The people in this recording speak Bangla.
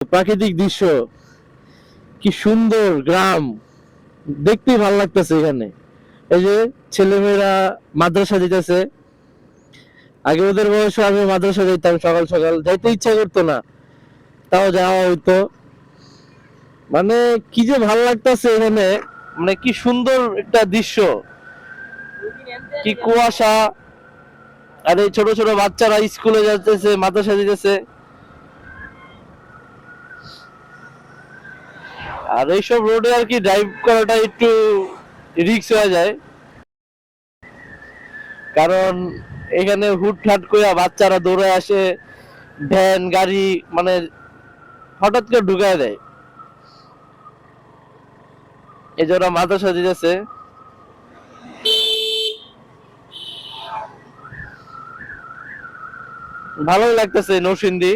প্রাকৃতিক দৃশ্য, কি সুন্দর গ্রাম, দেখতেই ভালো লাগতেছে এখানে। এই যে ছেলেমেয়েরা মাদ্রাসা যেতেছে, আগে ওদের বয়সে আমি মাদ্রাসা যেতাম, সকাল সকাল যাইতে ইচ্ছা করতো না, তাও যাওয়া হইতো। মানে কি যে ভালো লাগতেছে এখানে, মানে কি সুন্দর একটা দৃশ্য, কি কুয়াশা। আর এই ছোট ছোট বাচ্চারা স্কুলে যাইতেছে, মাদ্রাসা যেতেছে। আর এইসব রোডে আর কি ড্রাইভ করাটা একটু রিস্ক হয়ে যায়, কারণ এখানে হুটহাট করে বাচ্চারা দৌড়ে আসে, ভ্যান গাড়ি মানে হঠাৎ করে ঢুকায় দেয়। এই যে ওরা মাদ্রাসা দিতেছে, ভালোই লাগতেছে নৌসিন্দি।